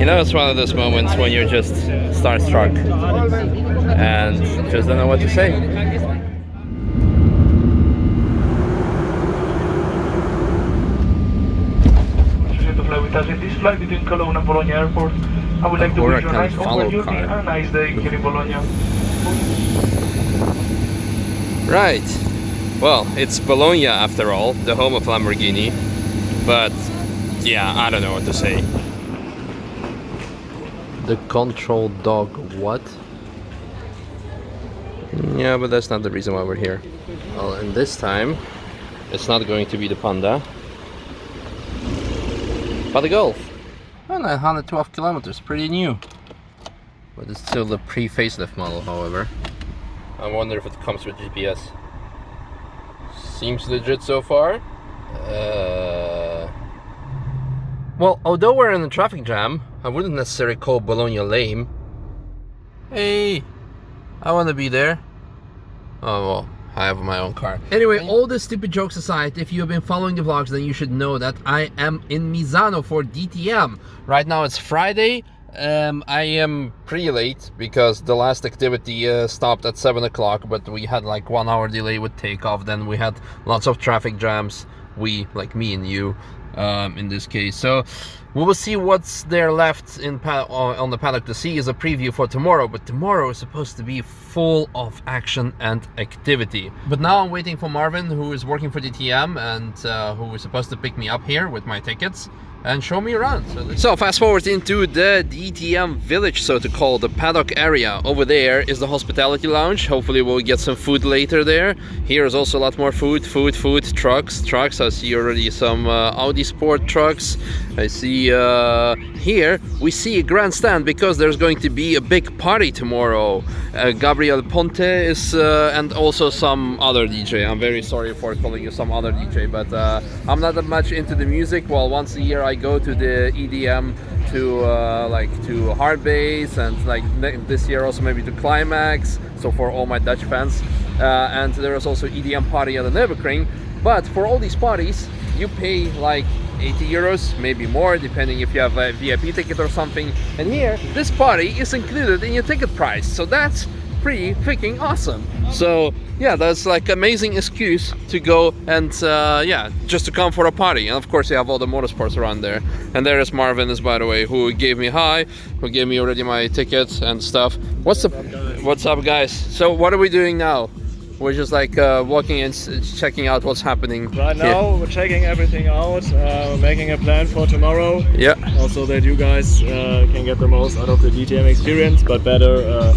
You know, it's one of those moments when you're just starstruck and just don't know what to say. To fly with us in this flight between Cologne and Bologna Airport. I would like to wish you a nice overview and a nice day here in Bologna. Right. Well, it's Bologna after all, the home of Lamborghini. But yeah, I don't know what to say. The control dog, what? Yeah, but that's not the reason why we're here. Well, and this time, it's not going to be the Panda, but the Golf. Oh, 912 kilometers, pretty new. But it's still the pre-facelift model, however. I wonder if it comes with GPS. Seems legit so far. Well, although we're in a traffic jam, I wouldn't necessarily call Bologna lame. Hey, I want to be there. Oh well, I have my own car. Anyway, all the stupid jokes aside, if you have been following the vlogs, then you should know that I am in Misano for DTM. Right now it's Friday. I am pretty late because the last activity stopped at 7 o'clock, but we had like 1 hour delay with takeoff. Then we had lots of traffic jams. We, like me and you, in this case. So we will see what's there left on the paddock to see as a preview for tomorrow. But tomorrow is supposed to be full of action and activity. But now I'm waiting for Marvin, who is working for DTM and who is supposed to pick me up here with my tickets and show me around. So fast forward into the DTM village, so to call, the paddock area. Over there is the hospitality lounge. Hopefully we'll get some food later there. Here is also a lot more food, trucks. I see already some Audi Sport trucks. I see here we see a grandstand because there's going to be a big party tomorrow. Gabriel Ponte is and also some other DJ. I'm very sorry for calling you some other DJ, but I'm not that much into the music. Well, once a year I go to the EDM to Hard Bass, and like this year also maybe to Climax, so for all my Dutch fans, and there is also EDM party at the Nürburgring. But for all these parties you pay like 80 euros, maybe more, depending if you have a VIP ticket or something. And here, this party is included in your ticket price, so that's pretty freaking awesome. So yeah, that's like amazing excuse to go and yeah, just to come for a party. And of course you have all the motorsports around there. And there is Marvin, by the way, who gave me who gave me already my tickets and stuff. What's up, guys? So what are we doing now? We're just like walking and checking out what's happening. Right now, we're checking everything out, making a plan for tomorrow. Yeah. Also that you guys can get the most out of the DTM experience, but better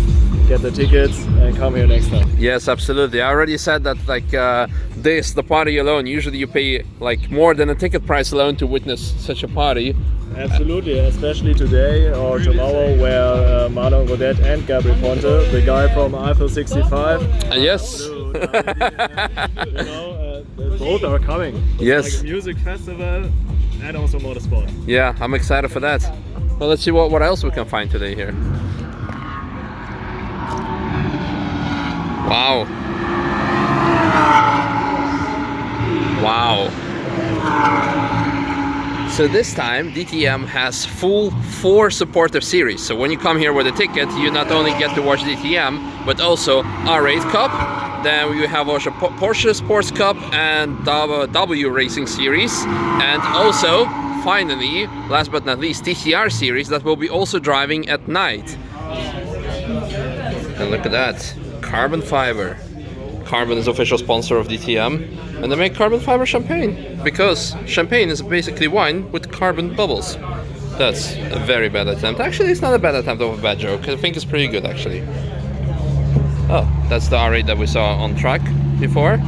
get the tickets and come here next time. Yes, absolutely. I already said that like the party alone, usually you pay like more than a ticket price alone to witness such a party. Absolutely, especially today or tomorrow, where Marlon Godet and Gabriel Ponte, the guy from Eiffel 65. Yes. Both are coming. Yes. Like a music festival and also motorsport. Yeah, I'm excited for that. Well, let's see what else we can find today here. Wow. Wow. So this time DTM has full 4 supporter series. So when you come here with a ticket, you not only get to watch DTM, but also R8 Cup. Then we have also Porsche Sports Cup and W Racing Series. And also, finally, last but not least, TCR Series that will be also driving at night. And look at that, carbon fiber. Carbon is official sponsor of DTM, and they make carbon fiber champagne because champagne is basically wine with carbon bubbles. That's a very bad attempt. Actually, it's not a bad attempt of a bad joke. I think it's pretty good, actually. Oh, that's the R8 that we saw on track before.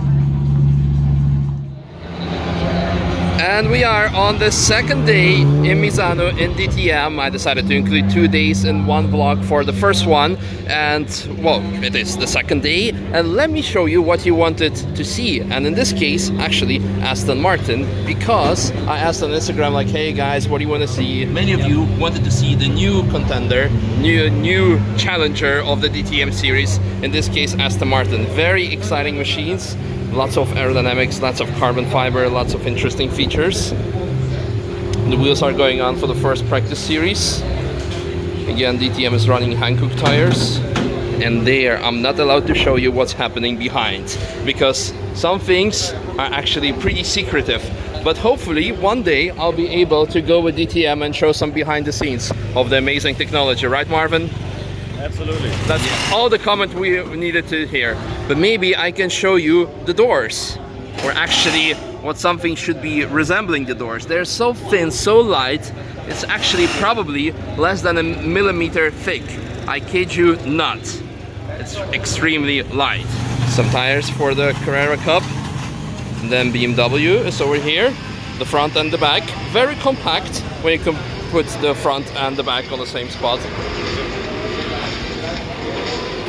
And we are on the second day in Misano in DTM. I decided to include 2 days in one vlog for the first one, and well, it is the second day, and let me show you what you wanted to see. And in this case, actually Aston Martin, because I asked on Instagram like, hey guys, what do you want to see? Many of you wanted to see the new contender, new challenger of the DTM series, in this case Aston Martin. Very exciting machines. Lots of aerodynamics, lots of carbon fiber, lots of interesting features. The wheels are going on for the first practice series. Again, DTM is running Hankook tires. And there, I'm not allowed to show you what's happening behind, because some things are actually pretty secretive. But hopefully, one day, I'll be able to go with DTM and show some behind the scenes of the amazing technology. Right, Marvin? Absolutely. That's all the comment we needed to hear. But maybe I can show you the doors, or actually what something should be resembling the doors. They're so thin, so light, it's actually probably less than a millimeter thick. I kid you not. It's extremely light. Some tires for the Carrera Cup. And then BMW is over here. The front and the back. Very compact when you can put the front and the back on the same spot.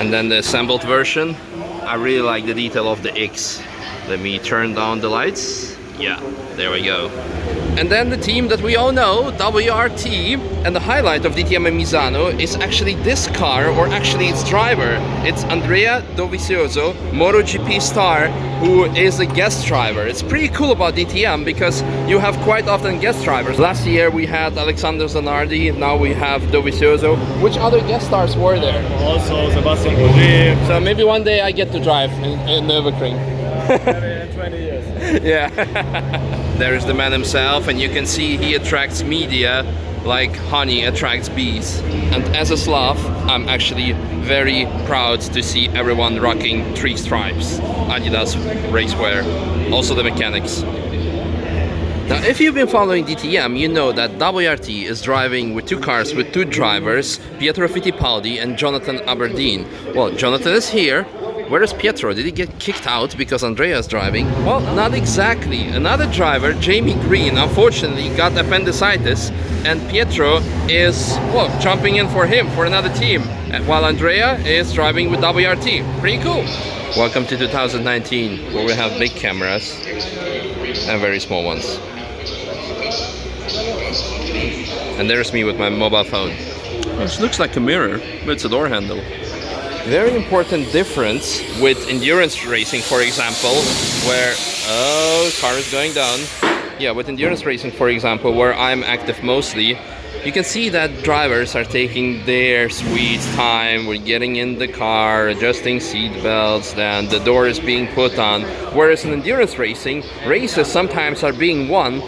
And then the assembled version. I really like the detail of the X. Let me turn down the lights. Yeah, there we go. And then the team that we all know, WRT, and the highlight of DTM in Misano is actually this car, or actually its driver. It's Andrea Dovizioso, MotoGP star, who is a guest driver. It's pretty cool about DTM because you have quite often guest drivers. Last year we had Alexander Zanardi, now we have Dovizioso. Which other guest stars were there? Also Sebastian Ogier. So maybe one day I get to drive in Nürburgring. In 20 years. Yeah. There is the man himself, and you can see he attracts media like honey attracts bees. And as a Slav, I'm actually very proud to see everyone rocking 3 stripes. Adidas racewear, also the mechanics. Now, if you've been following DTM, you know that WRT is driving with 2 cars with 2 drivers, Pietro Fittipaldi and Jonathan Aberdeen. Well, Jonathan is here. Where is Pietro? Did he get kicked out because Andrea is driving? Well, not exactly. Another driver, Jamie Green, unfortunately got appendicitis, and Pietro is, well, jumping in for him, for another team, while Andrea is driving with WRT. Pretty cool. Welcome to 2019, where we have big cameras and very small ones. And there's me with my mobile phone. Which looks like a mirror, but it's a door handle. Very important difference with endurance racing, for example, where, oh, car is going down. Yeah, with endurance racing, for example, where I'm active mostly, you can see that drivers are taking their sweet time with getting in the car, adjusting seat belts, then the door is being put on. Whereas in endurance racing, races sometimes are being won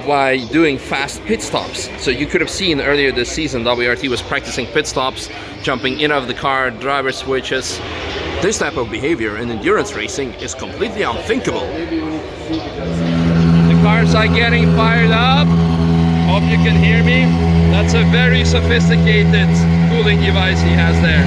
by doing fast pit stops. So you could have seen earlier this season, WRT was practicing pit stops, jumping in out of the car, driver switches. This type of behavior in endurance racing is completely unthinkable. The cars are getting fired up. Hope you can hear me. That's a very sophisticated cooling device he has there.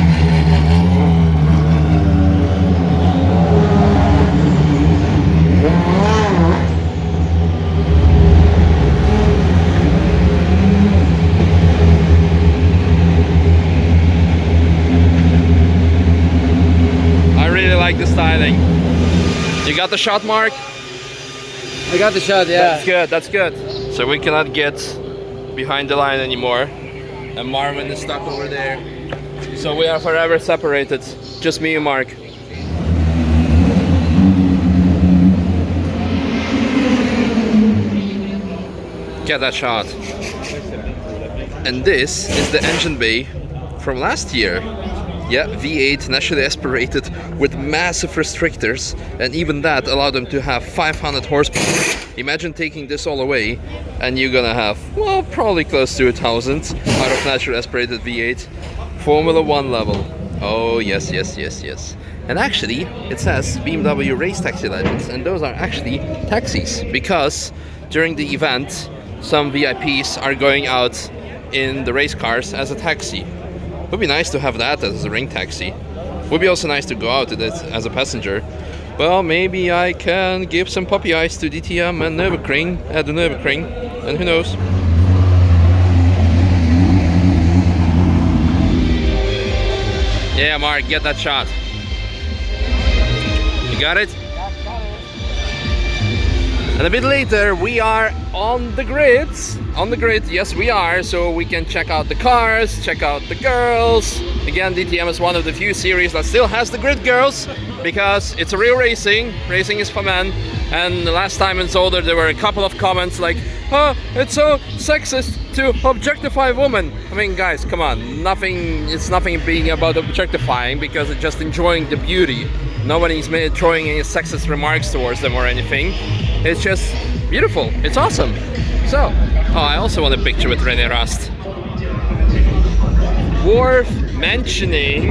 Like the styling. You got the shot, Mark? I got the shot, yeah. That's good, that's good. So we cannot get behind the line anymore. And Marvin is stuck over there. So we are forever separated. Just me and Mark. Get that shot. And this is the engine bay from last year. Yeah, V8 naturally aspirated with massive restrictors, and even that allowed them to have 500 horsepower. Imagine taking this all away and you're gonna have, well, probably close to 1,000 out of naturally aspirated V8. Formula 1 level. Oh yes, yes, yes, yes. And actually, it says BMW Race Taxi Legends, and those are actually taxis, because during the event, some VIPs are going out in the race cars as a taxi. Would be nice to have that as a ring taxi. Would be also nice to go out with it as a passenger. Well, maybe I can give some puppy eyes to DTM and Nürburgring at the Nürburgring, and who knows. Yeah, Mark, get that shot. You got it? And a bit later, we are on the grid. On the grid, yes we are, so we can check out the cars, check out the girls. Again, DTM is one of the few series that still has the grid girls. because it's a real racing. Racing is for men. And the last time in Zolder there were a couple of comments like, oh, it's so sexist to objectify women. I mean, guys, come on. It's nothing being about objectifying, because it's just enjoying the beauty. Nobody's throwing any sexist remarks towards them or anything. It's just beautiful. It's awesome. So, oh, I also want a picture with René Rast. Worth mentioning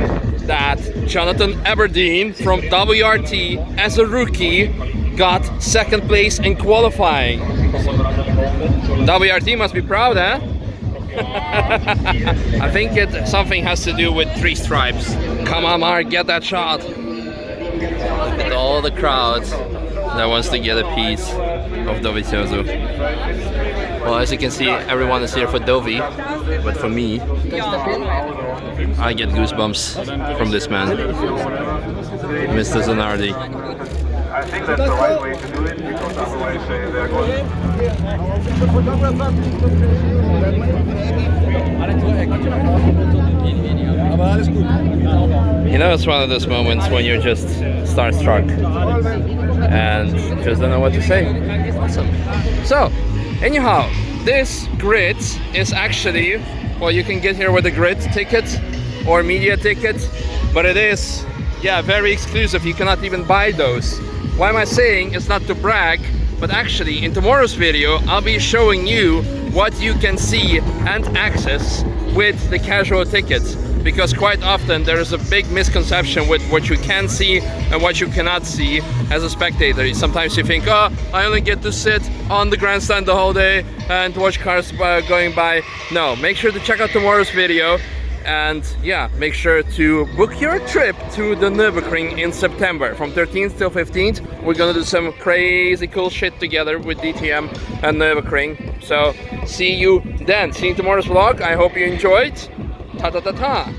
that Jonathan Aberdeen from WRT as a rookie got second place in qualifying. WRT must be proud, eh? I think something has to do with 3 stripes. Come on, Mark, get that shot. Look at all the crowds that wants to get a piece of Dovizioso. Well, as you can see, everyone is here for Dovi, but for me, I get goosebumps from this man, Mr. Zanardi. I think that's the right way to do it, because otherwise they're going. You know, it's one of those moments when you're just starstruck and just don't know what to say. Awesome. So, anyhow, this grid is actually, well, you can get here with a grid ticket or media ticket, but it is, yeah, very exclusive. You cannot even buy those. Why am I saying it's not to brag, but actually in tomorrow's video I'll be showing you what you can see and access with the casual tickets, because quite often there is a big misconception with what you can see and what you cannot see as a spectator. Sometimes you think, oh, I only get to sit on the grandstand the whole day and watch cars going by. No, make sure to check out tomorrow's video. And yeah, make sure to book your trip to the Nürburgring in September. From 13th till 15th, we're gonna do some crazy cool shit together with DTM and Nürburgring. So see you then. See you in tomorrow's vlog. I hope you enjoyed. Ta ta ta ta.